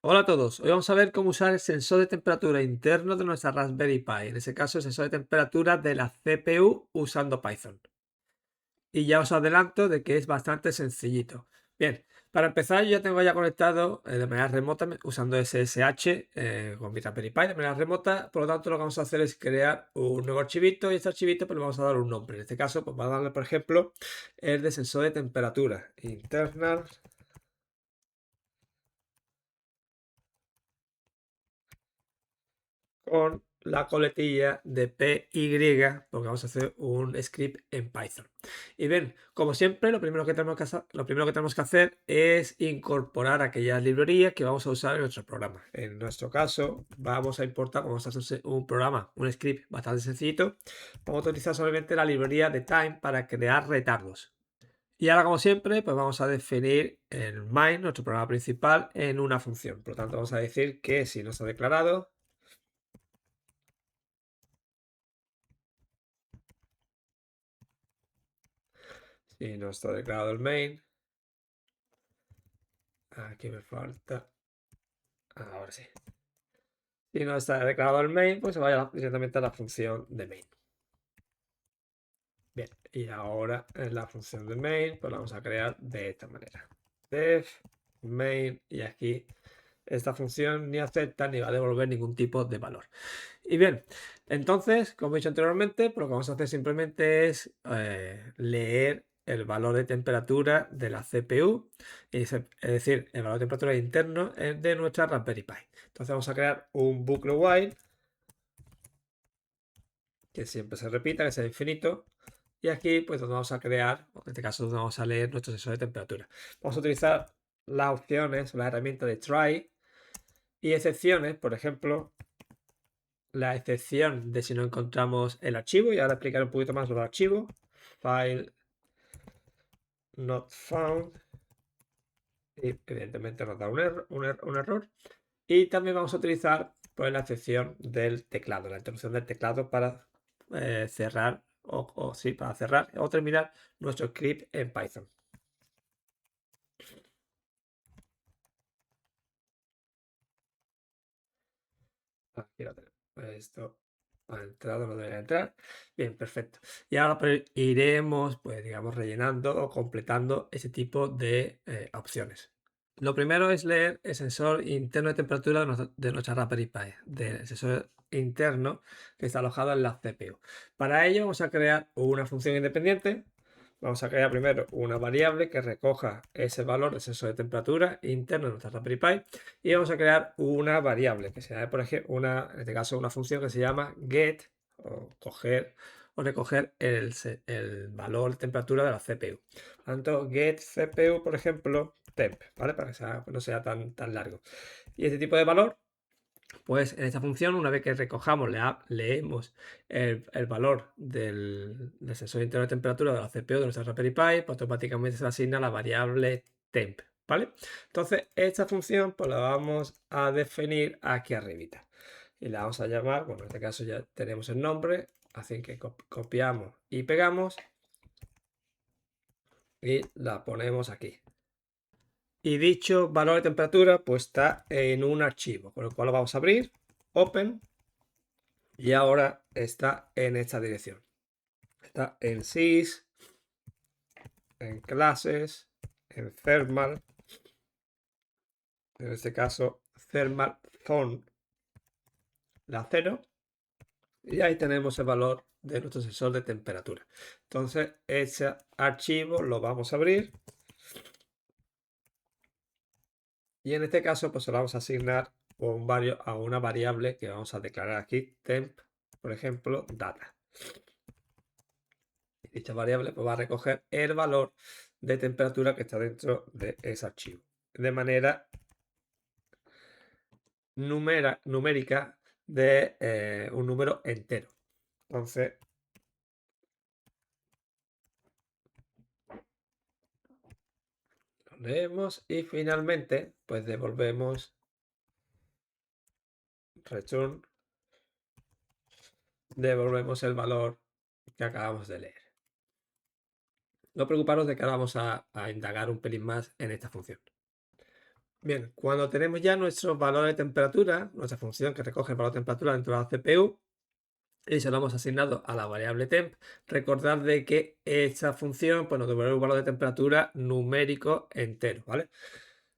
Hola a todos, hoy vamos a ver cómo usar el sensor de temperatura interno de nuestra Raspberry Pi, en ese caso el sensor de temperatura de la CPU usando Python. Y ya os adelanto de que es bastante sencillito. Bien, para empezar yo ya tengo ya conectado de manera remota usando SSH con mi Raspberry Pi de manera remota, por lo tanto lo que vamos a hacer es crear un nuevo archivito y este archivito pues le vamos a dar un nombre. En este caso pues vamos a darle por ejemplo el de sensor de temperatura, internal con la coletilla de PY, porque vamos a hacer un script en Python. Y bien, como siempre, lo primero que tenemos que hacer es incorporar aquellas librerías que vamos a usar en nuestro programa. En nuestro caso, vamos a importar, vamos a hacer un programa, un script bastante sencillito. Vamos a utilizar solamente la librería de time para crear retardos. Y ahora, como siempre, pues vamos a definir el main, nuestro programa principal, en una función. Por lo tanto, vamos a decir que si no está declarado, si no está declarado el main, aquí me falta, ahora sí. Si no está declarado el main, pues se vaya directamente a la función de main. Bien, y ahora en la función de main, pues la vamos a crear de esta manera. Def main, y aquí esta función ni acepta ni va a devolver ningún tipo de valor. Y bien, entonces, como he dicho anteriormente, pues lo que vamos a hacer simplemente es leer el valor de temperatura de la CPU, es decir, el valor de temperatura interno de nuestra Raspberry Pi. Entonces vamos a crear un bucle while que siempre se repita, que sea infinito. Y aquí, pues, donde vamos a crear, en este caso, donde vamos a leer nuestro sensor de temperatura. Vamos a utilizar las opciones, la herramienta de try y excepciones, por ejemplo, la excepción de si no encontramos el archivo, y ahora explicaré un poquito más sobre el archivo. File not found. Y evidentemente nos da un error. Y también vamos a utilizar pues, la excepción del teclado, la interrupción del teclado para cerrar para cerrar o terminar nuestro script en Python. Aquí lo tenemos. Esto ha entrado, no debería entrar. Bien, perfecto. Y ahora pues, iremos, pues digamos, rellenando o completando ese tipo de opciones. Lo primero es leer el sensor interno de temperatura de nuestra Raspberry Pi, del sensor interno que está alojado en la CPU. Para ello vamos a crear una función independiente. Vamos a crear primero una variable que recoja ese valor del sensor de temperatura interno de nuestra Raspberry Pi y vamos a crear una variable que sea, por ejemplo, en este caso una función que se llama get o coger o recoger el valor de temperatura de la CPU. Por tanto, get CPU, por ejemplo, temp, ¿vale? Para que no sea tan largo. Y este tipo de valor, pues en esta función, una vez que recojamos, leemos el valor del sensor interno de temperatura de la CPU de nuestra Raspberry Pi, pues automáticamente se le asigna la variable temp, ¿vale? Entonces, esta función pues la vamos a definir aquí arribita. Y la vamos a llamar, bueno, en este caso ya tenemos el nombre, así que copiamos y pegamos y la ponemos aquí. Y dicho valor de temperatura pues está en un archivo, con lo cual lo vamos a abrir, open, y ahora está en esta dirección. Está en sys, en clases, en thermal, en este caso thermal zone, la 0, y ahí tenemos el valor de nuestro sensor de temperatura. Entonces ese archivo lo vamos a abrir y en este caso pues se lo vamos a asignar a una variable que vamos a declarar aquí, temp, por ejemplo, data. Y dicha variable pues, va a recoger el valor de temperatura que está dentro de ese archivo de manera numérica de un número entero. Entonces, lo leemos y finalmente, pues devolvemos return, devolvemos el valor que acabamos de leer. No preocuparos de que ahora vamos a indagar un pelín más en esta función. Bien, cuando tenemos ya nuestro valor de temperatura, nuestra función que recoge el valor de temperatura dentro de la CPU, y se lo hemos asignado a la variable temp, recordad de que esta función pues, nos devuelve un valor de temperatura numérico entero, ¿vale?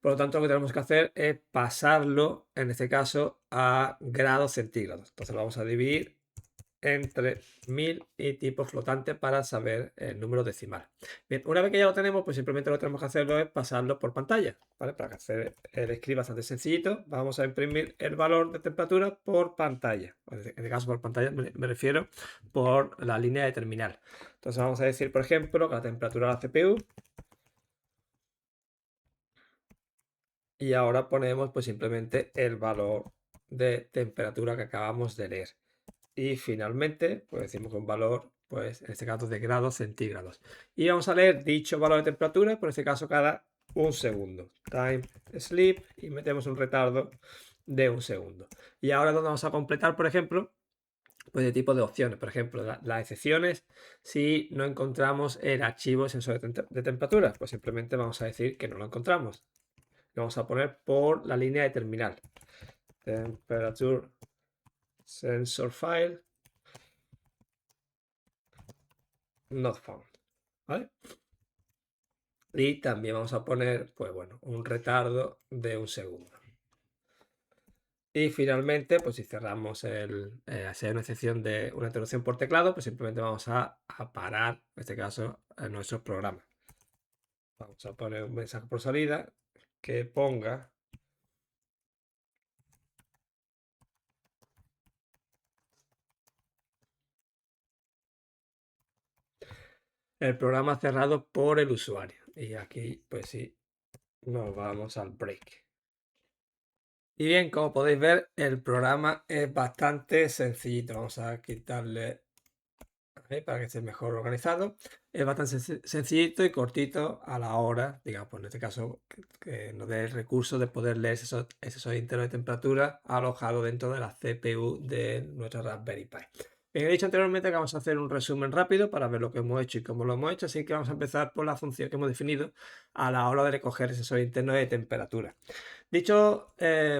Por lo tanto, lo que tenemos que hacer es pasarlo, en este caso, a grados centígrados. Entonces lo vamos a dividir entre 1000 y tipo flotante para saber el número decimal. Bien, una vez que ya lo tenemos, pues simplemente lo que tenemos que hacerlo es pasarlo por pantalla, ¿vale? Para que hacer el script bastante sencillito, vamos a imprimir el valor de temperatura por pantalla. En este caso, por pantalla me refiero por la línea de terminal. Entonces vamos a decir, por ejemplo, que la temperatura de la CPU. Y ahora ponemos pues simplemente el valor de temperatura que acabamos de leer. Y finalmente, pues decimos que un valor, pues en este caso de grados centígrados. Y vamos a leer dicho valor de temperatura, por este caso cada un segundo. Time sleep y metemos un retardo de un segundo. Y ahora donde vamos a completar, por ejemplo, pues de tipo de opciones. Por ejemplo, las excepciones, si no encontramos el archivo sensor de temperatura, pues simplemente vamos a decir que no lo encontramos. Lo vamos a poner por la línea de terminal. Temperature sensor file not found. ¿Vale? Y también vamos a poner, pues bueno, un retardo de un segundo. Y finalmente, pues si cerramos hacer una excepción de una interrupción por teclado, pues simplemente vamos a parar, en este caso, en nuestro programa. Vamos a poner un mensaje por salida que ponga el programa cerrado por el usuario. Y aquí, pues sí, nos vamos al break. Y bien, como podéis ver, el programa es bastante sencillito. Vamos a quitarle para que esté mejor organizado. Es bastante sencillito y cortito a la hora, digamos, pues en este caso, que nos dé el recurso de poder leer ese sensor interno de temperatura alojado dentro de la CPU de nuestra Raspberry Pi. Bien, he dicho anteriormente que vamos a hacer un resumen rápido para ver lo que hemos hecho y cómo lo hemos hecho, así que vamos a empezar por la función que hemos definido a la hora de recoger el sensor interno de temperatura. Dicho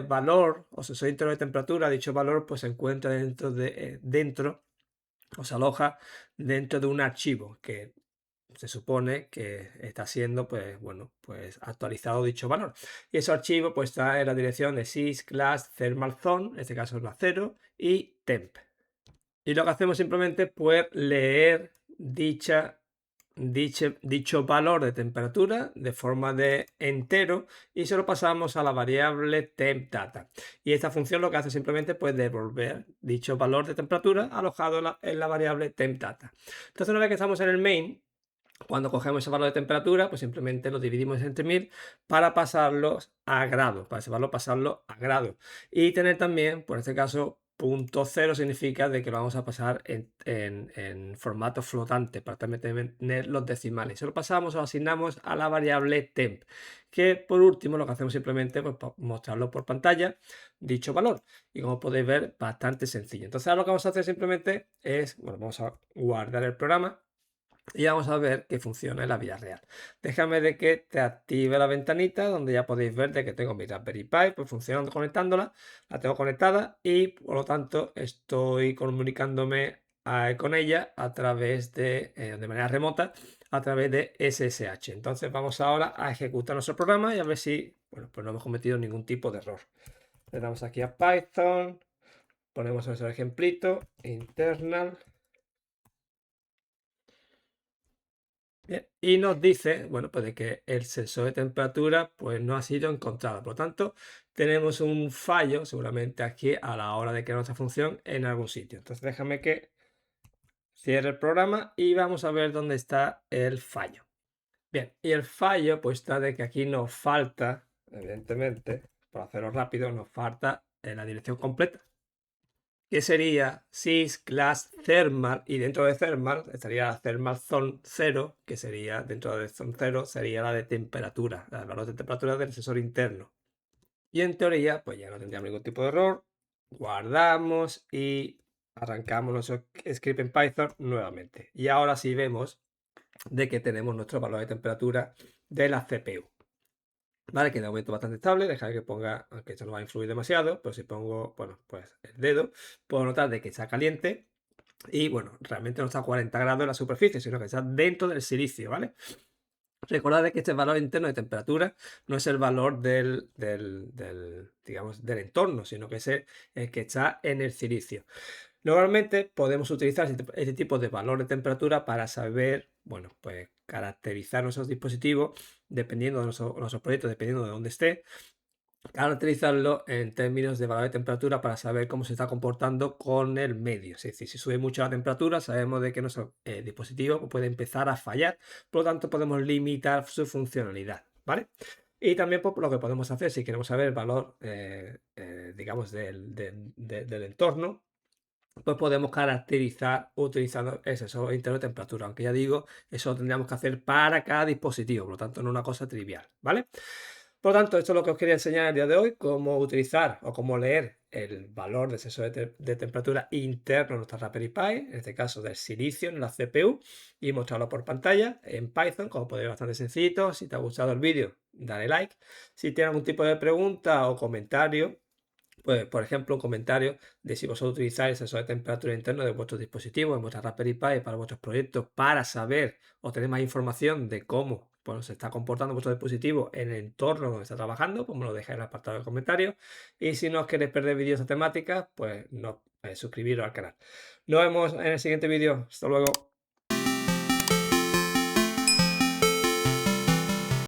valor o sensor interno de temperatura, dicho valor pues se encuentra dentro o se aloja dentro de un archivo que se supone que está siendo pues bueno pues actualizado dicho valor, y ese archivo pues está en la dirección de sys class thermal zone, en este caso es la 0, y temp, y lo que hacemos simplemente pues leer dicho valor de temperatura de forma de entero y se lo pasamos a la variable temp data, y esta función lo que hace simplemente pues devolver dicho valor de temperatura alojado en la variable temp data. Entonces una vez que estamos en el main, cuando cogemos ese valor de temperatura, pues simplemente lo dividimos entre 1000 para pasarlos a grados, para ese valor pasarlo a grados. Y tener también, por este caso, punto cero significa de que lo vamos a pasar en formato flotante para también tener los decimales. Se lo pasamos o asignamos a la variable temp, que por último lo que hacemos simplemente pues mostrarlo por pantalla, dicho valor. Y como podéis ver, bastante sencillo. Entonces ahora lo que vamos a hacer simplemente es, bueno, vamos a guardar el programa y vamos a ver que funciona en la vida real. Déjame de que te active la ventanita donde ya podéis ver de que tengo mi Raspberry Pi pues funcionando, conectándola, la tengo conectada y por lo tanto estoy comunicándome con ella a través de manera remota, a través de SSH. Entonces vamos ahora a ejecutar nuestro programa y a ver si, bueno, pues no hemos cometido ningún tipo de error. Le damos aquí a Python, ponemos nuestro ejemplito, internal. Bien, y nos dice, bueno, pues de que el sensor de temperatura pues no ha sido encontrado. Por lo tanto, tenemos un fallo seguramente aquí a la hora de crear nuestra función en algún sitio. Entonces déjame que cierre el programa y vamos a ver dónde está el fallo. Bien, y el fallo pues está de que aquí nos falta, evidentemente, por hacerlo rápido, nos falta la dirección completa, que sería sys class thermal, y dentro de thermal estaría la thermal zone 0, que sería dentro de zone 0 sería la de temperatura, el valor de temperatura del sensor interno. Y en teoría pues ya no tendríamos ningún tipo de error. Guardamos y arrancamos nuestro script en Python nuevamente, y ahora sí vemos de que tenemos nuestro valor de temperatura de la CPU. ¿vale? Que de momento bastante estable, dejar que ponga, aunque esto no va a influir demasiado, pero si pongo, bueno, pues el dedo, puedo notar de que está caliente y, bueno, realmente no está a 40 grados en la superficie, sino que está dentro del silicio, ¿vale? Recordad de que este valor interno de temperatura no es el valor digamos, del entorno, sino que es el que está en el silicio. Normalmente podemos utilizar este tipo de valor de temperatura para saber, bueno, pues caracterizar nuestros dispositivos dependiendo de nuestros proyectos, dependiendo de dónde esté, caracterizarlo en términos de valor de temperatura para saber cómo se está comportando con el medio. Es decir, si sube mucho la temperatura, sabemos de que nuestro dispositivo puede empezar a fallar, por lo tanto podemos limitar su funcionalidad, ¿vale? Y también pues, lo que podemos hacer, si queremos saber el valor, digamos, del entorno, pues podemos caracterizar utilizando el sensor interno de temperatura, aunque ya digo, eso lo tendríamos que hacer para cada dispositivo, por lo tanto no es una cosa trivial, ¿vale? Por lo tanto, esto es lo que os quería enseñar el día de hoy, cómo utilizar o cómo leer el valor del sensor de temperatura interno de nuestra Raspberry Pi, en este caso del silicio en la CPU, y mostrarlo por pantalla en Python, como podéis ver, bastante sencillito. Si te ha gustado el vídeo, dale like. Si tienes algún tipo de pregunta o comentario, pues, por ejemplo, un comentario de si vosotros utilizáis el sensor de temperatura interno de vuestros dispositivos, en vuestra Raspberry Pi, para vuestros proyectos, para saber o tener más información de cómo pues, se está comportando vuestro dispositivo en el entorno donde está trabajando, pues me lo dejáis en el apartado de comentarios. Y si no os queréis perder vídeos de temáticas, pues no, suscribiros al canal. Nos vemos en el siguiente vídeo. Hasta luego.